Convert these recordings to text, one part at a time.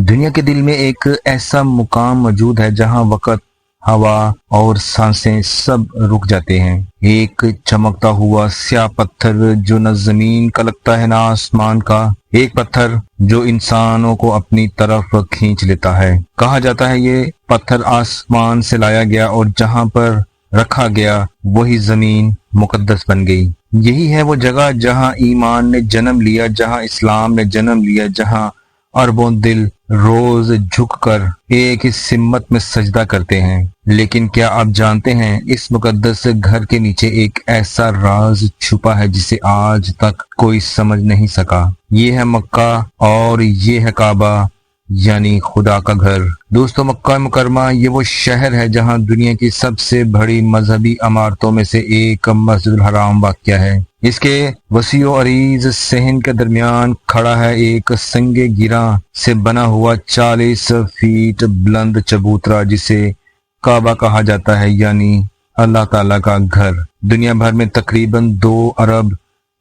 دنیا کے دل میں ایک ایسا مقام موجود ہے جہاں وقت، ہوا اور سانسیں سب رک جاتے ہیں۔ ایک چمکتا ہوا سیاہ پتھر جو نہ زمین کا لگتا ہے نہ آسمان کا، ایک پتھر جو انسانوں کو اپنی طرف کھینچ لیتا ہے۔ کہا جاتا ہے یہ پتھر آسمان سے لایا گیا اور جہاں پر رکھا گیا وہی زمین مقدس بن گئی۔ یہی ہے وہ جگہ جہاں ایمان نے جنم لیا، جہاں اسلام نے جنم لیا، جہاں اربوں دل روز جھک کر ایک ہی سمت میں سجدہ کرتے ہیں۔ لیکن کیا آپ جانتے ہیں اس مقدس گھر کے نیچے ایک ایسا راز چھپا ہے جسے آج تک کوئی سمجھ نہیں سکا؟ یہ ہے مکہ اور یہ ہے کعبہ، یعنی خدا کا گھر۔ دوستو، مکہ مکرمہ یہ وہ شہر ہے جہاں دنیا کی سب سے بڑی مذہبی عمارتوں میں سے ایک مسجد الحرام واقع ہے۔ اس کے وسیع و عریض صحن کے درمیان کھڑا ہے ایک سنگ گراں سے بنا ہوا 40 فیٹ بلند چبوترا جسے کعبہ کہا جاتا ہے، یعنی اللہ تعالیٰ کا گھر۔ دنیا بھر میں تقریباً 2 ارب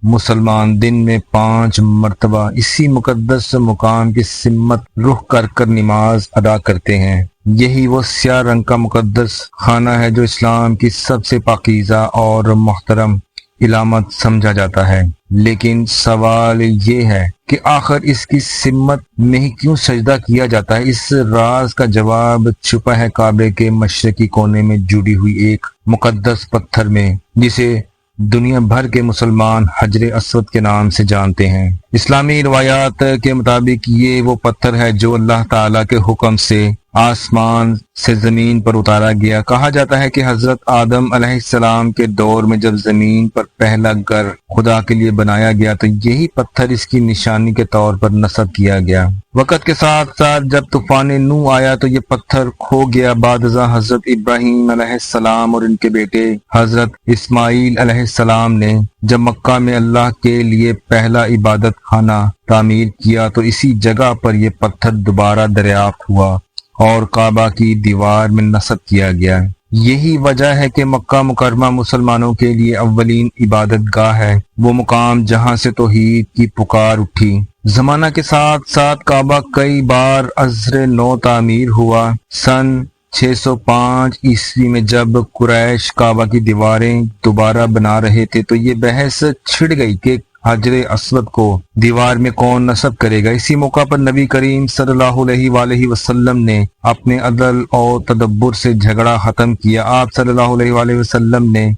مسلمان دن میں 5 مرتبہ اسی مقدس مقام کی سمت رخ کر کر نماز ادا کرتے ہیں۔ یہی وہ سیاہ رنگ کا مقدس خانہ ہے جو اسلام کی سب سے پاکیزہ اور محترم علامت سمجھا جاتا ہے۔ لیکن سوال یہ ہے کہ آخر اس کی سمت میں ہی کیوں سجدہ کیا جاتا ہے؟ اس راز کا جواب چھپا ہے کعبے کے مشرقی کونے میں جڑی ہوئی ایک مقدس پتھر میں، جسے دنیا بھر کے مسلمان حجر اسود کے نام سے جانتے ہیں۔ اسلامی روایات کے مطابق یہ وہ پتھر ہے جو اللہ تعالیٰ کے حکم سے آسمان سے زمین پر اتارا گیا۔ کہا جاتا ہے کہ حضرت آدم علیہ السلام کے دور میں جب زمین پر پہلا گھر خدا کے لیے بنایا گیا تو یہی پتھر اس کی نشانی کے طور پر نصب کیا گیا۔ وقت کے ساتھ ساتھ جب طوفان نوح آیا تو یہ پتھر کھو گیا۔ بعد ازاں حضرت ابراہیم علیہ السلام اور ان کے بیٹے حضرت اسماعیل علیہ السلام نے جب مکہ میں اللہ کے لیے پہلا عبادت خانہ تعمیر کیا تو اسی جگہ پر یہ پتھر دوبارہ دریافت ہوا اور کعبہ کی دیوار میں نصب کیا گیا۔ یہی وجہ ہے کہ مکہ مکرمہ مسلمانوں کے لیے اولین عبادت گاہ ہے، وہ مقام جہاں سے توحید کی پکار اٹھی۔ زمانہ کے ساتھ ساتھ کعبہ کئی بار ازر نو تعمیر ہوا۔ سن 605 عیسوی میں جب قریش کعبہ کی دیواریں دوبارہ بنا رہے تھے تو یہ بحث چھڑ گئی کہ حجر اسود کو دیوار میں کون نصب کرے گا۔ اسی موقع پر نبی کریم صلی اللہ علیہ وآلہ وسلم نے اپنے عدل اور تدبر سے جھگڑا ختم کیا۔ آپ صلی اللہ علیہ وآلہ وسلم نے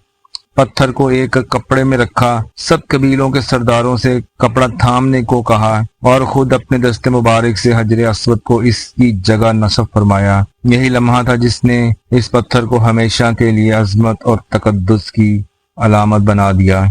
پتھر کو ایک کپڑے میں رکھا، سب قبیلوں کے سرداروں سے کپڑا تھامنے کو کہا اور خود اپنے دست مبارک سے حجر اسود کو اس کی جگہ نصب فرمایا۔ یہی لمحہ تھا جس نے اس پتھر کو ہمیشہ کے لیے عظمت اور تقدس کی علامت بنا دیا۔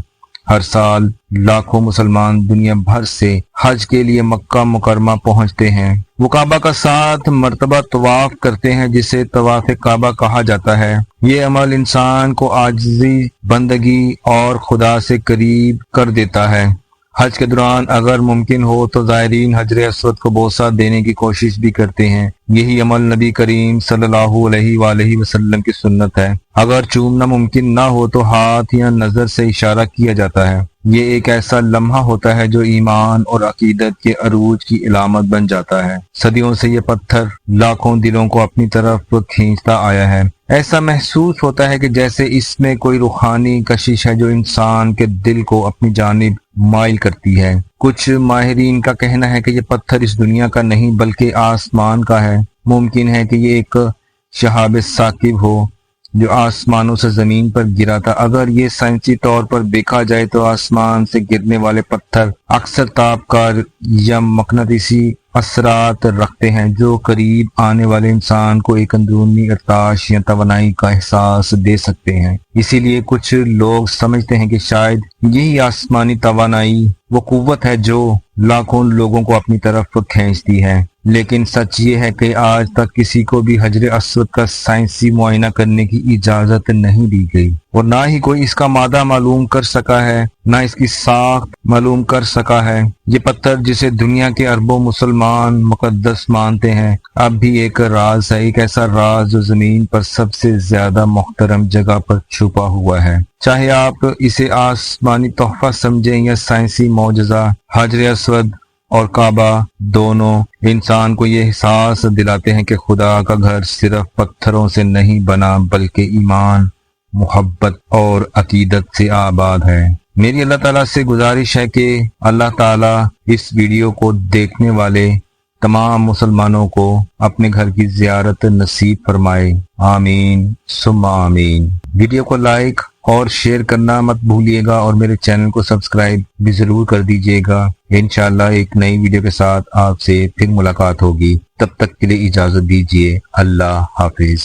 ہر سال لاکھوں مسلمان دنیا بھر سے حج کے لیے مکہ مکرمہ پہنچتے ہیں۔ وہ کعبہ کا 7 مرتبہ طواف کرتے ہیں جسے طواف کعبہ کہا جاتا ہے۔ یہ عمل انسان کو عاجزی، بندگی اور خدا سے قریب کر دیتا ہے۔ حج کے دوران اگر ممکن ہو تو زائرین حجر اسود کو بوسہ دینے کی کوشش بھی کرتے ہیں۔ یہی عمل نبی کریم صلی اللہ علیہ وآلہ وسلم کی سنت ہے۔ اگر چومنا ممکن نہ ہو تو ہاتھ یا نظر سے اشارہ کیا جاتا ہے۔ یہ ایک ایسا لمحہ ہوتا ہے جو ایمان اور عقیدت کے عروج کی علامت بن جاتا ہے۔ صدیوں سے یہ پتھر لاکھوں دلوں کو اپنی طرف کھینچتا آیا ہے۔ ایسا محسوس ہوتا ہے کہ جیسے اس میں کوئی روحانی کشش ہے جو انسان کے دل کو اپنی جانب مائل کرتی ہے۔ کچھ ماہرین کا کہنا ہے کہ یہ پتھر اس دنیا کا نہیں بلکہ آسمان کا ہے۔ ممکن ہے کہ یہ ایک شہاب ثاقب ہو جو آسمانوں سے زمین پر گرا تھا۔ اگر یہ سائنسی طور پر دیکھا جائے تو آسمان سے گرنے والے پتھر اکثر تابکار یا مقناطیسی اثرات رکھتے ہیں جو قریب آنے والے انسان کو ایک اندرونی ارتعاش یا توانائی کا احساس دے سکتے ہیں۔ اسی لیے کچھ لوگ سمجھتے ہیں کہ شاید یہی آسمانی توانائی وہ قوت ہے جو لاکھوں لوگوں کو اپنی طرف کھینچتی ہے۔ لیکن سچ یہ ہے کہ آج تک کسی کو بھی حجر اسود کا سائنسی معائنہ کرنے کی اجازت نہیں دی گئی اور نہ ہی کوئی اس کا مادہ معلوم کر سکا ہے، نہ اس کی ساخت معلوم کر سکا ہے۔ یہ پتھر جسے دنیا کے اربوں مسلمان مقدس مانتے ہیں اب بھی ایک راز ہے، ایک ایسا راز جو زمین پر سب سے زیادہ محترم جگہ پر چھپا ہوا ہے۔ چاہے آپ اسے آسمانی تحفہ سمجھیں یا سائنسی معجزہ، حجر اسود اور کعبہ دونوں انسان کو یہ احساس دلاتے ہیں کہ خدا کا گھر صرف پتھروں سے نہیں بنا بلکہ ایمان، محبت اور عقیدت سے آباد ہے۔ میری اللہ تعالیٰ سے گزارش ہے کہ اللہ تعالیٰ اس ویڈیو کو دیکھنے والے تمام مسلمانوں کو اپنے گھر کی زیارت نصیب فرمائے، آمین ثم آمین۔ ویڈیو کو لائک اور شیئر کرنا مت بھولیے گا اور میرے چینل کو سبسکرائب بھی ضرور کر دیجیے گا۔ انشاءاللہ ایک نئی ویڈیو کے ساتھ آپ سے پھر ملاقات ہوگی، تب تک کے لیے اجازت دیجیے، اللہ حافظ۔